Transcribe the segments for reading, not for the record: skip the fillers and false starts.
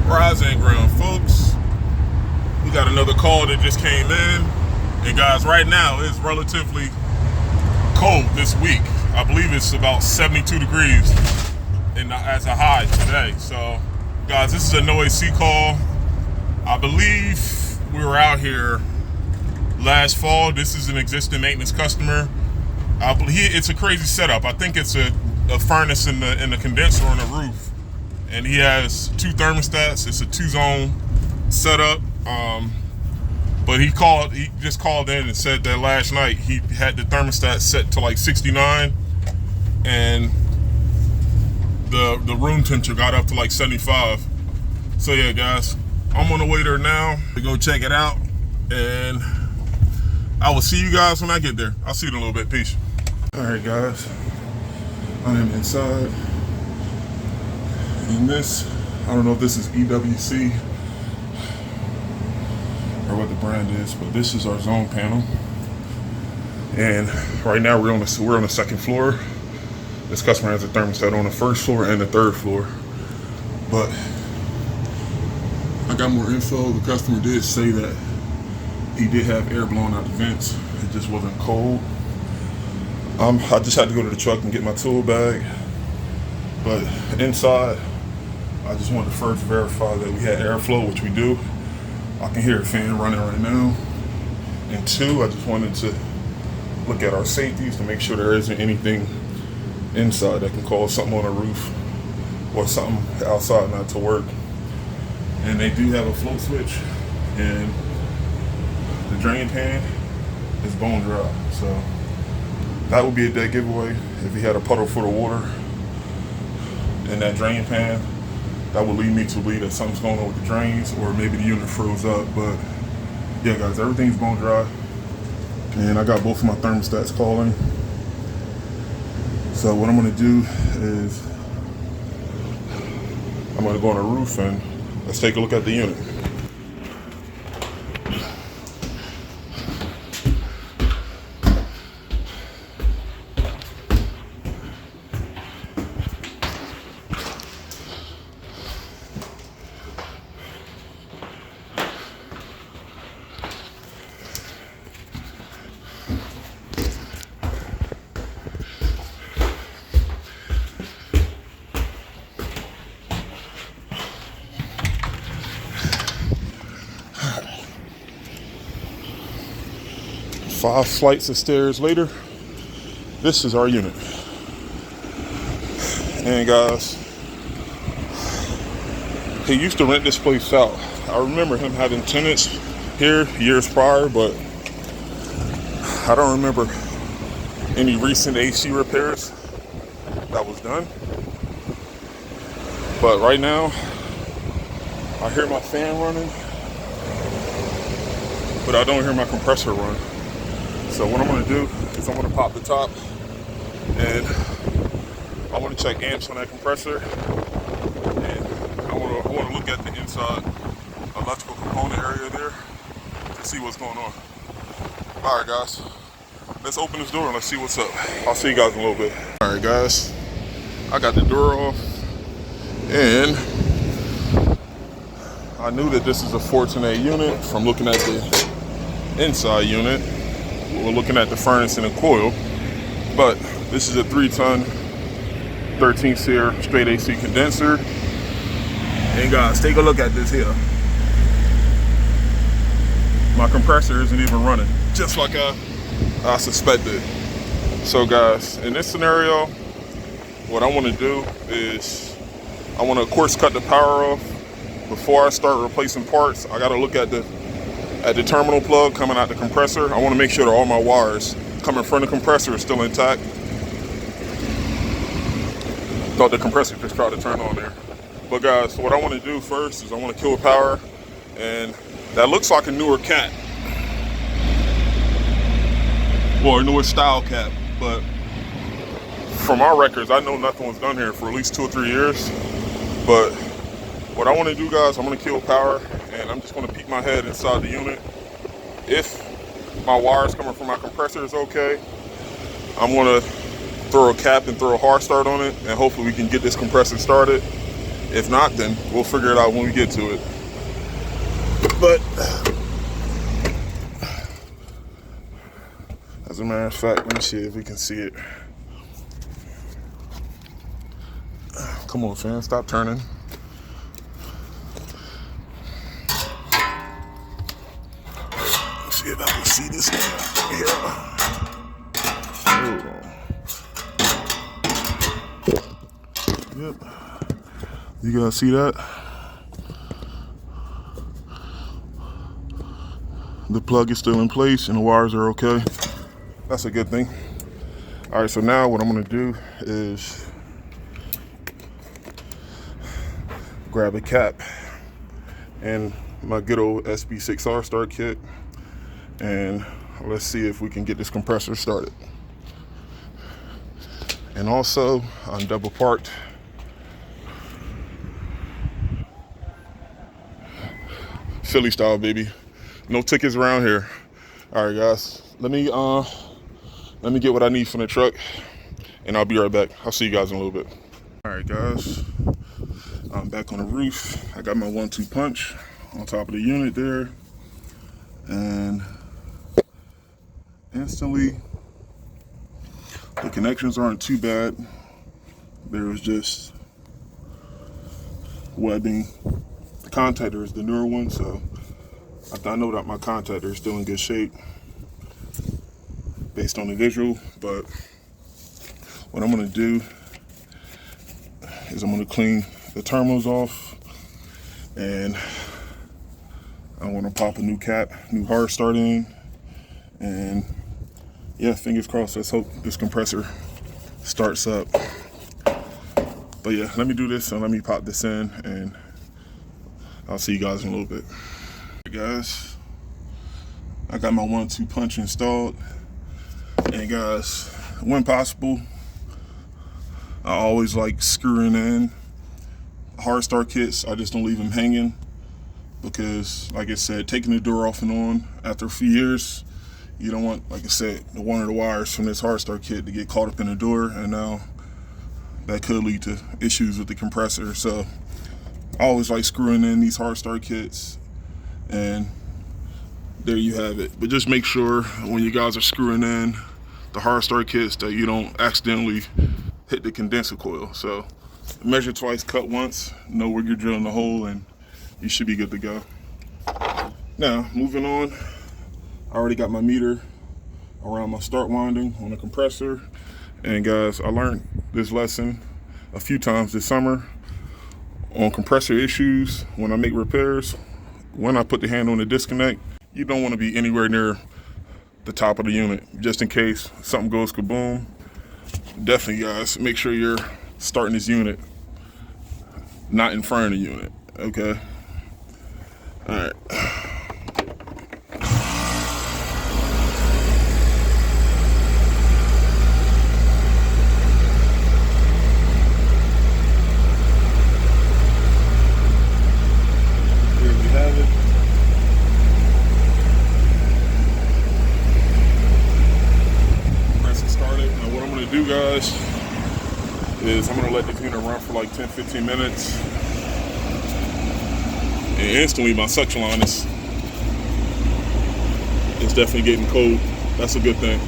Rise and ground, folks. We got another call that just came in. And guys, right now it's relatively cold this week. I believe it's about 72 degrees as a high today. So guys, this is a no AC call. I believe we were out here last fall. This is an existing maintenance customer. I believe it's a crazy setup. I think it's a furnace in the condenser on the roof. And he has two thermostats. It's a 2-zone setup. But he just called in and said that last night he had the thermostat set to like 69, and the room temperature got up to like 75. So yeah, guys, I'm on the way there now to go check it out, and I will see you guys when I get there. I'll see you in a little bit. Peace. All right, guys, I am inside. And this, I don't know if this is EWC or what the brand is, but this is our zone panel. And right now we're on the second floor. This customer has a thermostat on the first floor and the third floor. But I got more info. The customer did say that he did have air blowing out the vents. It just wasn't cold. I just had to go to the truck and get my tool bag. But inside, I just wanted to first verify that we had airflow, which we do. I can hear a fan running right now. And two, I just wanted to look at our safeties to make sure there isn't anything inside that can cause something on the roof or something outside not to work. And they do have a float switch, and the drain pan is bone dry. So that would be a dead giveaway if he had a puddle full of water in that drain pan. That would lead me to believe that something's going on with the drains, or maybe the unit froze up. But yeah, guys, everything's bone dry. And I got both of my thermostats calling. So what I'm gonna do is I'm gonna go on the roof and let's take a look at the unit. Five flights of stairs later, this is our unit. And guys, he used to rent this place out. I remember him having tenants here years prior, but I don't remember any recent AC repairs that was done. But right now, I hear my fan running, but I don't hear my compressor run. So what I'm gonna do is I'm gonna pop the top, and I wanna check amps on that compressor, and I wanna look at the inside electrical component area there to see what's going on. All right, guys, let's open this door and let's see what's up. I'll see you guys in a little bit. All right, guys, I got the door off, and I knew that this is a 14A unit from looking at the inside unit. We're looking at the furnace and the coil, but this is a 3-ton 13-SEER straight AC condenser. And guys, take a look at this here. My compressor isn't even running, just like I suspected. So guys, in this scenario, what I want to do is I want to, of course, cut the power off. Before I start replacing parts, I got to look at the terminal plug coming out the compressor. I want to make sure that all my wires coming from the compressor are still intact. Thought the compressor just tried to turn on there. But guys, what I want to do first is I want to kill power, and that looks like a newer cap, or a newer style cap, but from our records, I know nothing was done here for at least 2 or 3 years. But what I want to do, guys, I'm going to kill power, and I'm just going to peek my head inside the unit. If my wires coming from my compressor is okay, I'm going to throw a cap and throw a hard start on it, and hopefully we can get this compressor started. If not, then we'll figure it out when we get to it. But as a matter of fact, let me see if we can see it. Come on, fam, stop turning. Let's see if I can see this thing here. Yep. You guys see that? The plug is still in place and the wires are okay. That's a good thing. All right, so now what I'm gonna do is grab a cap and my good old SB6R start kit, and let's see if we can get this compressor started. And also, I'm double parked. Philly style, baby. No tickets around here. All right, guys. Let me get what I need from the truck, and I'll be right back. I'll see you guys in a little bit. All right, guys. I'm back on the roof. I got my 1-2 punch on top of the unit there, and instantly the connections aren't too bad. There's just webbing. The contactor is the newer one, so I know that my contactor is still in good shape based on the visual. But what I'm going to do is I'm going to clean the terminals off, and I want to pop a new cap, new hard start in, and yeah, fingers crossed. Let's hope this compressor starts up. But yeah, let me do this and let me pop this in, and I'll see you guys in a little bit. Hey guys, I got my 1-2 punch installed, and guys, when possible, I always like screwing in hard start kits. I just don't leave them hanging, because like I said, taking the door off and on after a few years, you don't want, like I said, one of the wires from this hard start kit to get caught up in the door, and now that could lead to issues with the compressor. So I always like screwing in these hard start kits, and there you have it. But just make sure when you guys are screwing in the hard start kits that you don't accidentally hit the condenser coil. So measure twice, cut once, know where you're drilling the hole, and you should be good to go. Now, moving on, I already got my meter around my start winding on the compressor. And guys, I learned this lesson a few times this summer on compressor issues. When I make repairs, when I put the hand on the disconnect, you don't want to be anywhere near the top of the unit, just in case something goes kaboom. Definitely, guys, make sure you're starting this unit not in front of the unit, okay? All right. Guys, is I'm gonna let this unit run for like 10-15 minutes, and instantly my suction line is definitely getting cold. That's a good thing.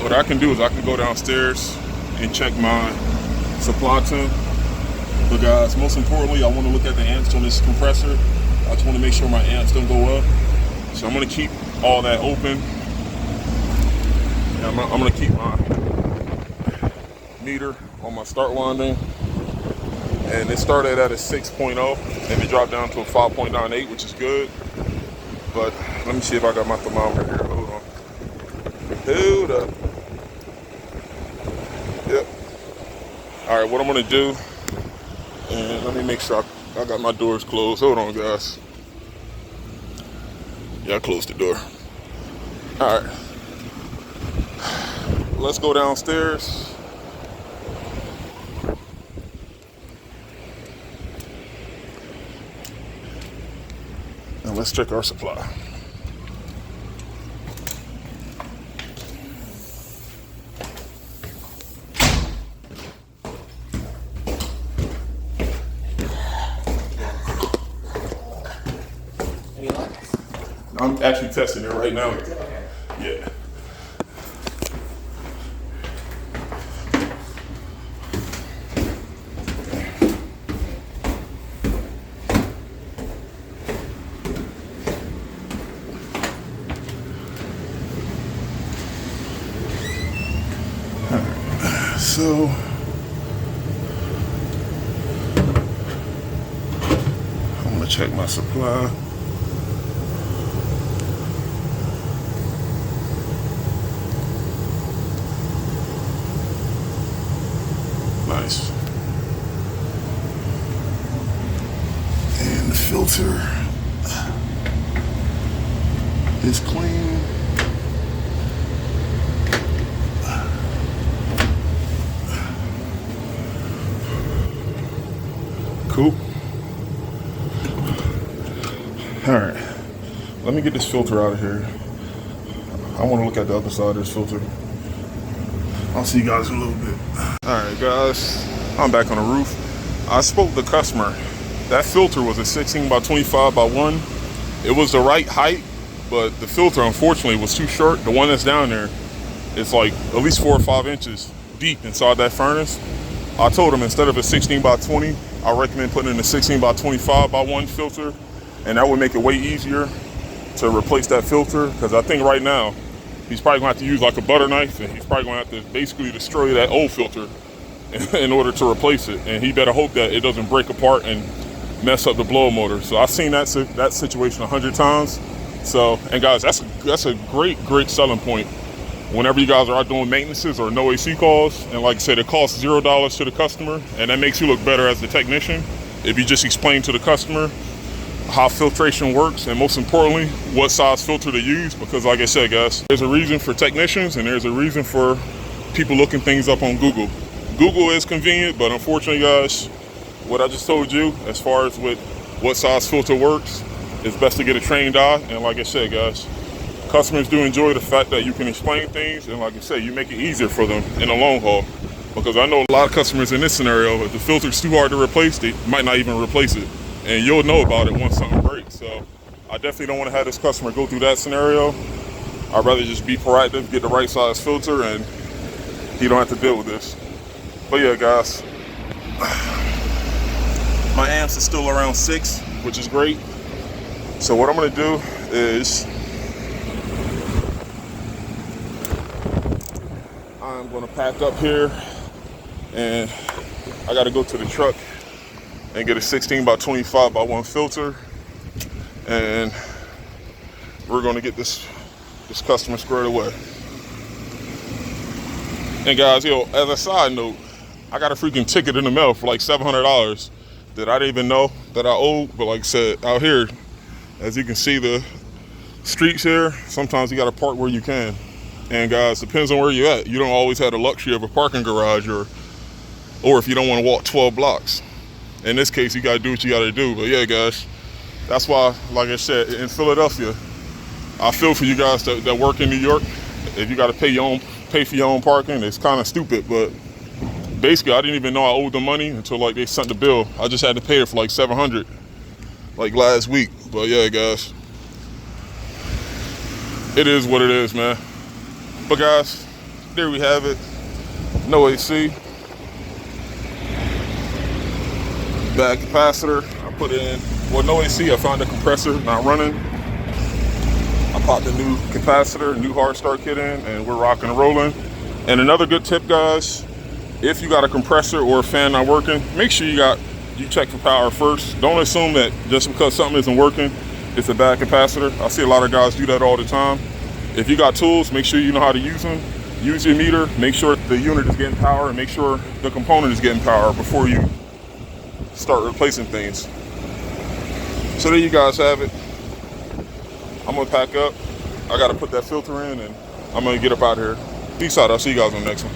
What I can do is I can go downstairs and check my supply temp. But guys, most importantly, I want to look at the amps on this compressor. I just want to make sure my amps don't go up. So I'm gonna keep all that open. And I'm gonna keep my meter on my start winding, and it started at a 6.0 and it dropped down to a 5.98, which is good. But let me see if I got my thermometer here. Hold on. Hold up. Yep. All right, what I'm gonna do, and let me make sure I got my doors closed. Hold on, guys. Yeah, I closed the door. All right. Let's go downstairs. And let's check our supply. I'm actually testing it right now. Yeah. So I'm gonna check my supply. Nice. And the filter is clean. Cool. All right, let me get this filter out of here. I want to look at the other side of this filter. I'll see you guys in a little bit. All right, guys, I'm back on the roof. I spoke to the customer. That filter was a 16 by 25 by 1. It was the right height, but the filter, unfortunately, was too short. The one that's down there, it's like at least 4 or 5 inches deep inside that furnace. I told him instead of a 16 by 20, I recommend putting in a 16 by 25 by 1 filter, and that would make it way easier to replace that filter, because I think right now he's probably gonna have to use like a butter knife, and he's probably gonna have to basically destroy that old filter in order to replace it. And he better hope that it doesn't break apart and mess up the blower motor. So I've seen that situation 100 times. So, and guys, that's a great selling point whenever you guys are out doing maintenances or no AC calls. And like I said, it costs $0 to the customer, and that makes you look better as the technician if you just explain to the customer how filtration works, and most importantly, what size filter to use. Because like I said, guys, there's a reason for technicians and there's a reason for people looking things up on Google. Google is convenient, but unfortunately, guys, what I just told you as far as with what size filter works, it's best to get a trained eye. And like I said, guys, customers do enjoy the fact that you can explain things, and like I said, you make it easier for them in the long haul. Because I know a lot of customers in this scenario, if the filter's too hard to replace, they might not even replace it. And you'll know about it once something breaks. So I definitely don't want to have this customer go through that scenario. I'd rather just be proactive, get the right size filter, and he don't have to deal with this. But yeah, guys, my amps is still around 6, which is great. So what I'm gonna do is I'm gonna pack up here, and I gotta go to the truck and get a 16 by 25 by 1 filter, and we're gonna get this customer squared away. And guys, as a side note, I got a freaking ticket in the mail for like $700 that I didn't even know that I owed. But like I said, out here, as you can see the streets here, sometimes you gotta park where you can. And guys, depends on where you're at. You don't always have the luxury of a parking garage, or if you don't wanna walk 12 blocks. In this case, you gotta do what you gotta do. But yeah, guys, that's why, like I said, in Philadelphia, I feel for you guys that work in New York. If you gotta pay for your own parking, it's kind of stupid. But basically, I didn't even know I owed them money until like they sent the bill. I just had to pay it for like $700, like last week. But yeah, guys, it is what it is, man. But guys, there we have it. No AC. Bag capacitor, I put in, well, no AC, I found the compressor not running. I popped a new capacitor, new hard start kit in, and we're rocking and rolling. And another good tip, guys, if you got a compressor or a fan not working, make sure you check for power first. Don't assume that just because something isn't working, it's a bad capacitor. I see a lot of guys do that all the time. If you got tools, make sure you know how to use them. Use your meter, make sure the unit is getting power, and make sure the component is getting power before you start replacing things. So there you guys have it. I'm gonna pack up. I gotta put that filter in, and I'm gonna get up out of here. Peace out. I'll see you guys on the next one.